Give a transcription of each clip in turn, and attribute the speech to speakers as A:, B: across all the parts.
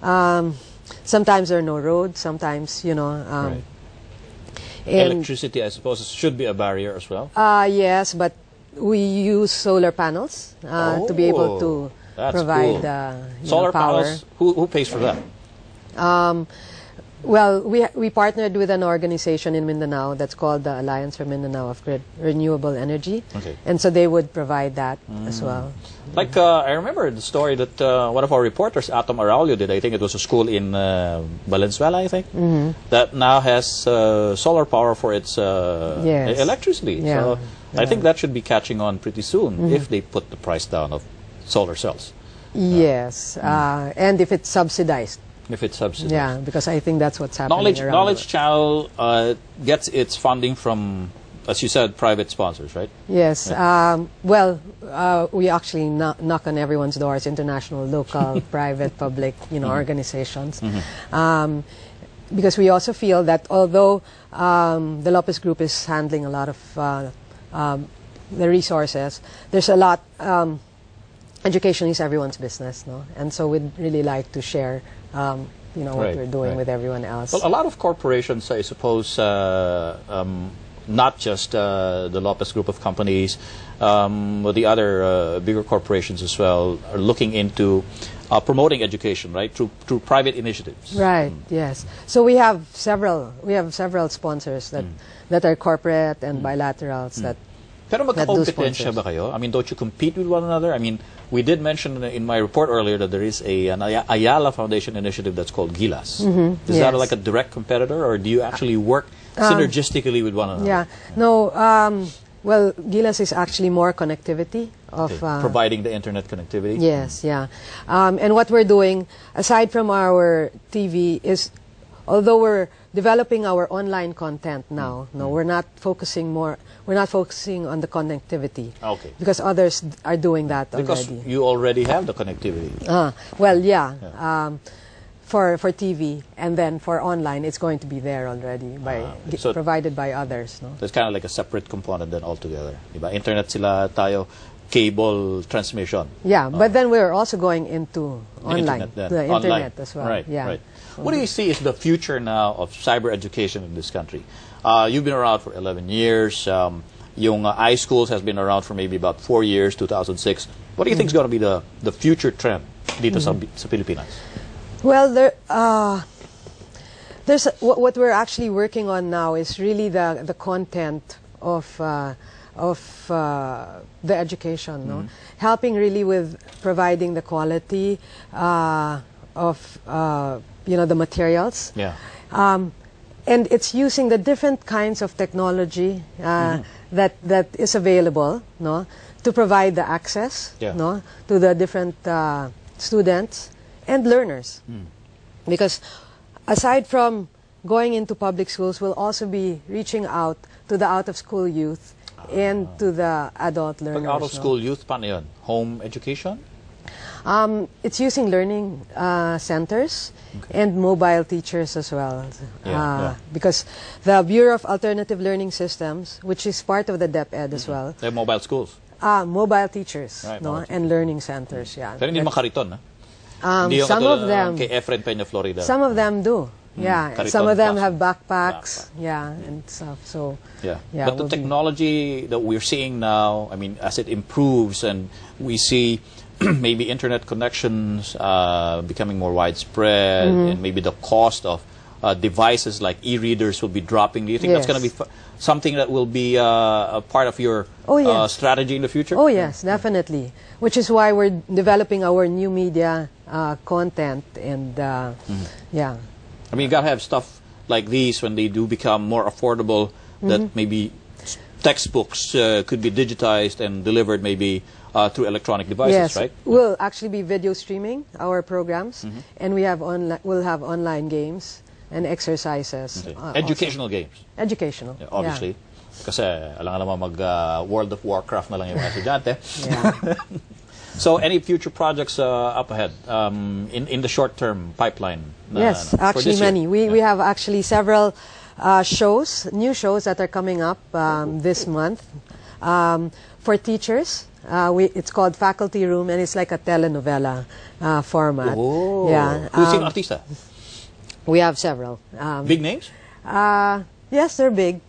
A: Sometimes there are no roads. Sometimes, you know.
B: Right. Electricity, I suppose, should be a barrier as well.
A: Yes, but we use solar panels to be able to provide
B: cool. Solar
A: power.
B: Panels. Who pays for that?
A: Well, we partnered with an organization in Mindanao that's called the Alliance for Mindanao of Renewable Energy, and so they would provide that as well.
B: Like I remember the story that one of our reporters, Atom Araulio, did. I think it was a school in Valenzuela, I think, that now has solar power for its electricity.
A: Yeah.
B: So I think that should be catching on pretty soon if they put the price down of solar cells.
A: Yes, and if it's subsidized.
B: If it's subsidized.
A: Yeah, because I think that's what's happening around
B: Knowledge Channel gets its funding from, as you said, private sponsors, right?
A: Yes. Well, we actually knock on everyone's doors, international, local, private, public, organizations. Because we also feel that although the Lopez Group is handling a lot of the resources, there's a lot, education is everyone's business, no? And so we'd really like to share what we're doing with everyone else.
B: Well, a lot of corporations, I suppose, not just the Lopez Group of companies, but the other bigger corporations as well, are looking into promoting education, right, through private initiatives.
A: Right. Yes. So we have several sponsors that are corporate and bilaterals that.
B: Pero magkakompetensya ba kayo? I mean, don't you compete with one another? I mean, we did mention in my report earlier that there is an Ayala Foundation initiative that's called GILAS. Is that like a direct competitor, or do you actually work synergistically with one another?
A: Yeah. No, well, GILAS is actually more connectivity of...
B: providing the internet connectivity?
A: Yes, yeah. And what we're doing, aside from our TV, is, although we're developing our online content now, we're not focusing on the connectivity.
B: Okay.
A: Because others are doing that
B: because
A: already.
B: You already have the connectivity.
A: Well, yeah. For TV, and then for online, it's going to be there already provided by others. No?
B: So it's kind of like a separate component then altogether. Diba? Internet sila tayo, cable transmission.
A: Yeah, but then we're also going into online, the internet as well.
B: Right,
A: yeah.
B: right. What do you see is the future now of cyber education in this country? You've been around for 11 years. Yung iSchools has been around for maybe about 4 years, 2006. What do you think is going to be the future trend dito sa Pilipinas?
A: Well, there's what we're actually working on now is really the content of the education, no? Helping really with providing the quality of the materials.
B: Yeah.
A: And it's using the different kinds of technology that is available, no, to provide the access, no, to the different students and learners. Because aside from going into public schools, we'll also be reaching out to the out-of-school youth and to the adult learners.
B: Out-of-school youth, paano yun? Home education?
A: It's using learning centers and mobile teachers as well. Because the Bureau of Alternative Learning Systems, which is part of the DepEd as well.
B: They have mobile schools?
A: Mobile teachers,
B: right,
A: no, and learning centers, yeah.
B: Pero hindi makariton, ha?
A: Some of them.
B: Kay Efren Peña, Florida.
A: Some of them do. Yeah,
B: Kariton,
A: some of them have backpacks. Yeah, and stuff. So
B: but the technology that we're seeing now, I mean, as it improves and we see maybe internet connections becoming more widespread, and maybe the cost of devices like e-readers will be dropping. Do you think that's going to be something that will be a part of your strategy in the future?
A: Oh yes, definitely. Which is why we're developing our new media content and
B: I mean, you gotta have stuff like these when they do become more affordable. That maybe textbooks could be digitized and delivered maybe through electronic devices, right?
A: We'll actually be video streaming our programs, and we'll have online games and exercises.
B: Educational games.
A: Educational.
B: Obviously. Kasi alam naman World of Warcraft na lang yung mga estudyante. So any future projects up ahead in the short-term pipeline?
A: Yes, actually many. We have actually several new shows that are coming up this month for teachers It's called Faculty Room, and it's like a telenovela format.
B: Oh.
A: Yeah.
B: Who's the artista?
A: We have several.
B: Big names?
A: Yes, they're big.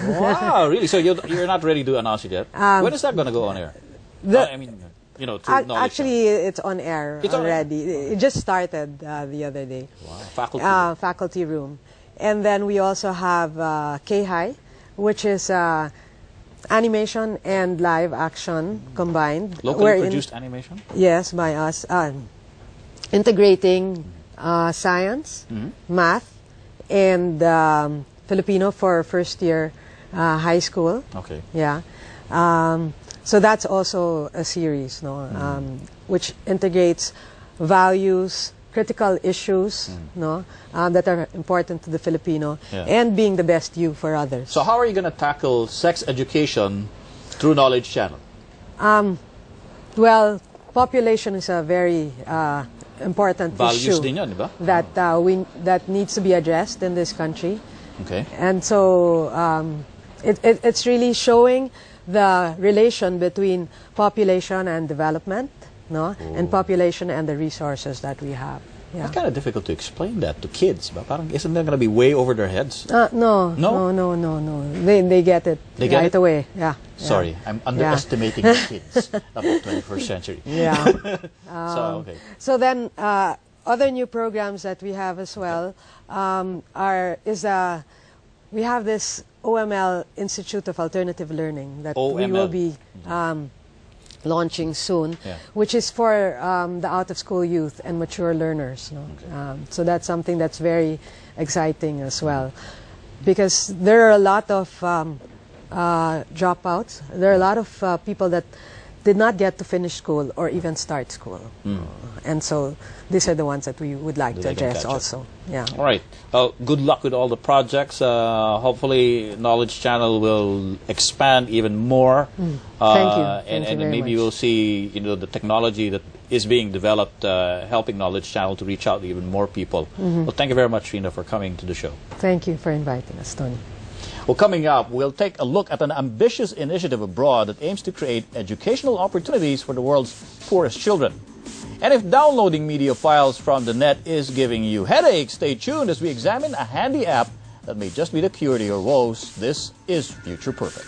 B: Wow, really? So you're not ready to announce it yet? When is that going to go on air? I mean, you know, to knowledge
A: actually, it's on air already. It just started the other day.
B: Wow,
A: faculty room. And then we also have K-High, which is animation and live action combined.
B: Locally produced animation?
A: Yes, by us. Integrating science, math, and Filipino for first year high school.
B: Okay.
A: Yeah. So that's also a series, no, which integrates values, critical issues, no, that are important to the Filipino, and being the best you for others.
B: So how are you going to tackle sex education through Knowledge Channel?
A: Well, population is a very important issue
B: din yun, diba?
A: that needs to be addressed in this country.
B: Okay.
A: And so it's really showing the relation between population and development, no, and population and the resources that we have. Yeah.
B: It's kind of difficult to explain that to kids, but parang isn't that going to be way over their heads?
A: No. They get it right away. Yeah.
B: Sorry, I'm underestimating the kids of the 21st century.
A: Yeah.
B: Okay.
A: So then, other new programs that we have as well we have this OML Institute of Alternative Learning that we will be launching soon, which is for the out-of-school youth and mature learners. No? Okay. So that's something that's very exciting as well, because there are a lot of dropouts. There are a lot of people that did not get to finish school or even start school. And so these are the ones that we would like to address also. Yeah.
B: All right. Well, good luck with all the projects. Hopefully Knowledge Channel will expand even more.
A: Thank you.
B: And maybe we'll see, you know, the technology that is being developed helping Knowledge Channel to reach out to even more people. Well, thank you very much, Rina, for coming to the show.
A: Thank you for inviting us, Tony.
B: Well, coming up, we'll take a look at an ambitious initiative abroad that aims to create educational opportunities for the world's poorest children. And if downloading media files from the net is giving you headaches, stay tuned as we examine a handy app that may just be the cure to your woes. This is Future Perfect.